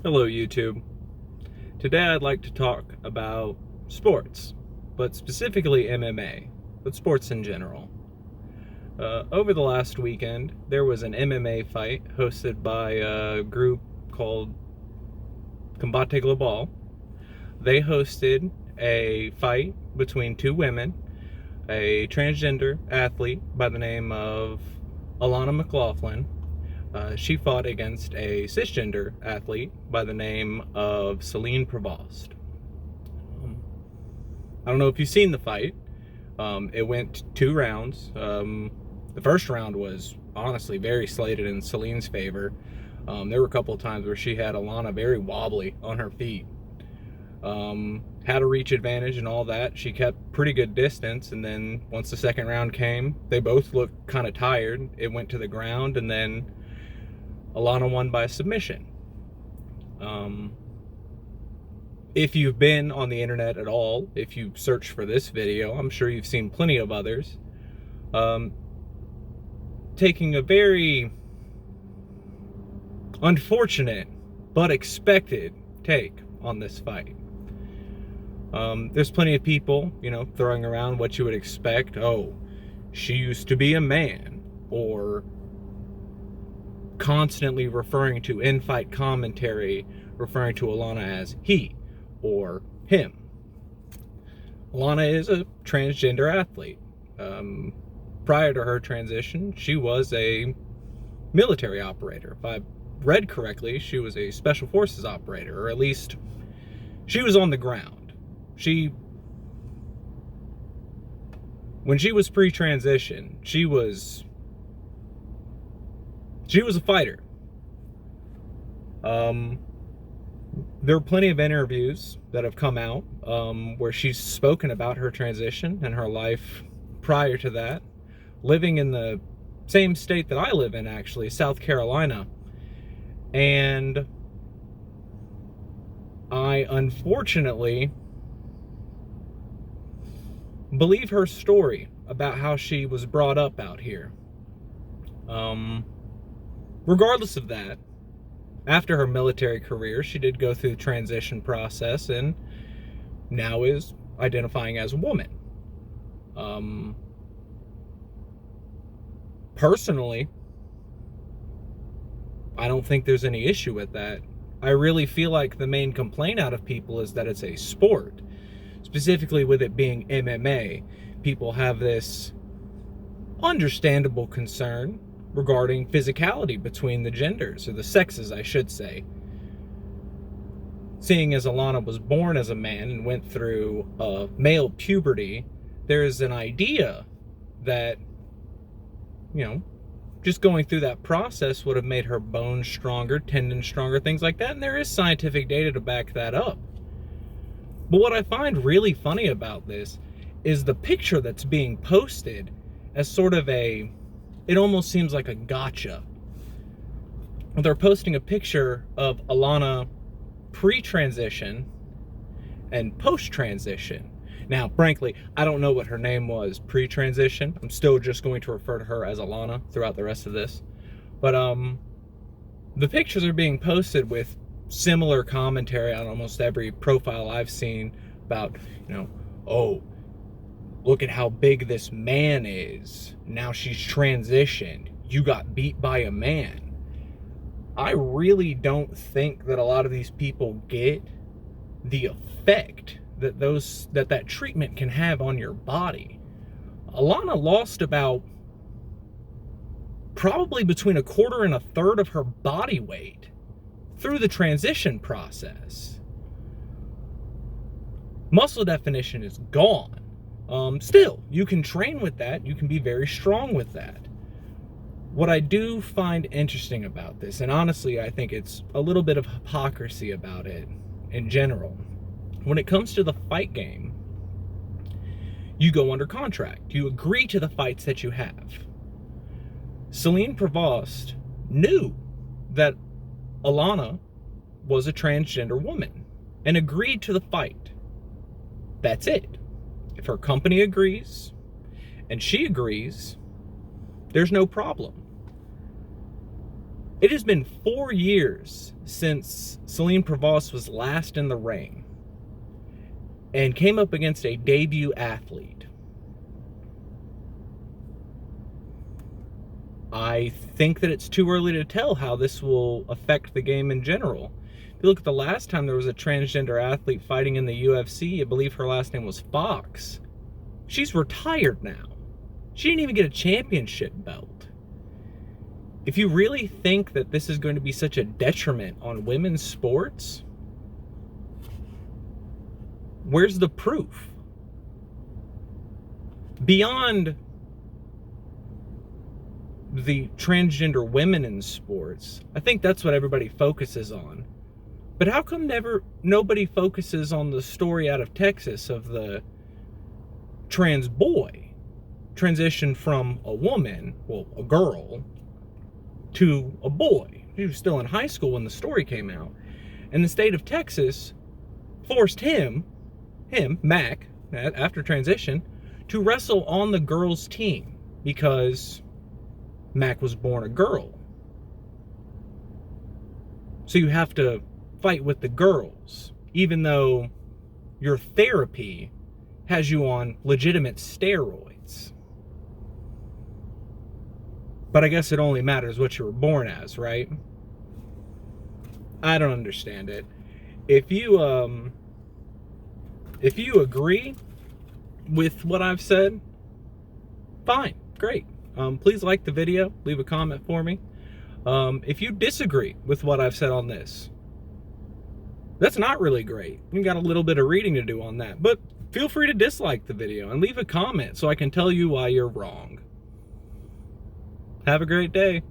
Hello YouTube. Today I'd like to talk about sports, but specifically MMA, but sports in general. Over the last weekend, there was an MMA fight hosted by a group called Combate Global. They hosted a fight between two women, a transgender athlete by the name of Alana Mclaughlin. She fought against a cisgender athlete by the name of Celine Provost. I don't know if you've seen the fight. It went 2 rounds. The first round was honestly very slated in Celine's favor. There were a couple of times where she had Alana very wobbly on her feet. Had a reach advantage and all that. She kept pretty good distance, and then once the second round came, they both looked kind of tired. It went to the ground, and then Alana won by submission. If you've been on the internet at all, if you search for this video, I'm sure you've seen plenty of others taking a very unfortunate but expected take on this fight. There's plenty of people, throwing around what you would expect. Oh, she used to be a man, or constantly referring to in-fight commentary, referring to Alana as he or him. Alana is a transgender athlete. Prior to her transition, she was a military operator. If I read correctly, she was a special forces operator, or at least she was on the ground. When she was pre-transition, she was a fighter. There are plenty of interviews that have come out where she's spoken about her transition and her life prior to that, living in the same state that I live in, actually, South Carolina. And I unfortunately believe her story about how she was brought up out here. Regardless of that, after her military career, she did go through the transition process and now is identifying as a woman. Personally, I don't think there's any issue with that. I really feel like the main complaint out of people is that it's a sport. Specifically with it being MMA, people have this understandable concern regarding physicality between the genders, or the sexes, I should say. Seeing as Alana was born as a man and went through male puberty, there is an idea that, just going through that process would have made her bones stronger, tendons stronger, things like that, and there is scientific data to back that up. But what I find really funny about this is the picture that's being posted as sort of it almost seems like a gotcha. They're posting a picture of Alana pre-transition and post-transition. Now, frankly, I don't know what her name was pre-transition. I'm still just going to refer to her as Alana throughout the rest of this. But the pictures are being posted with similar commentary on almost every profile I've seen about, oh, look at how big this man is. Now she's transitioned. You got beat by a man. I really don't think that a lot of these people get the effect that that treatment can have on your body. Alana lost about probably between 1/4 and 1/3 of her body weight through the transition process. Muscle definition is gone. Still, you can train with that. You can be very strong with that. What I do find interesting about this, and honestly I think it's a little bit of hypocrisy about it in general, when it comes to the fight game, you go under contract. You agree to the fights that you have. Celine Provost knew that Alana was a transgender woman and agreed to the fight. That's it. If her company agrees and she agrees, there's no problem. It has been 4 years since Celine Prevost was last in the ring and came up against a debut athlete. I think that it's too early to tell how this will affect the game in general. If you look at the last time there was a transgender athlete fighting in the UFC, I believe her last name was Fox. She's retired now. She didn't even get a championship belt. If you really think that this is going to be such a detriment on women's sports, where's the proof? Beyond the transgender women in sports, I think that's what everybody focuses on. But how come nobody focuses on the story out of Texas of the trans boy transition from a woman, well, a girl, to a boy? He was still in high school when the story came out. And the state of Texas forced him, Mac, after transition, to wrestle on the girls' team because Mac was born a girl. So you have to fight with the girls, even though your therapy has you on legitimate steroids. But I guess it only matters what you were born as, right? I don't understand it. If you agree with what I've said, fine, great. Please like the video, leave a comment for me. If you disagree with what I've said on this, that's not really great. You've got a little bit of reading to do on that, but feel free to dislike the video and leave a comment so I can tell you why you're wrong. Have a great day.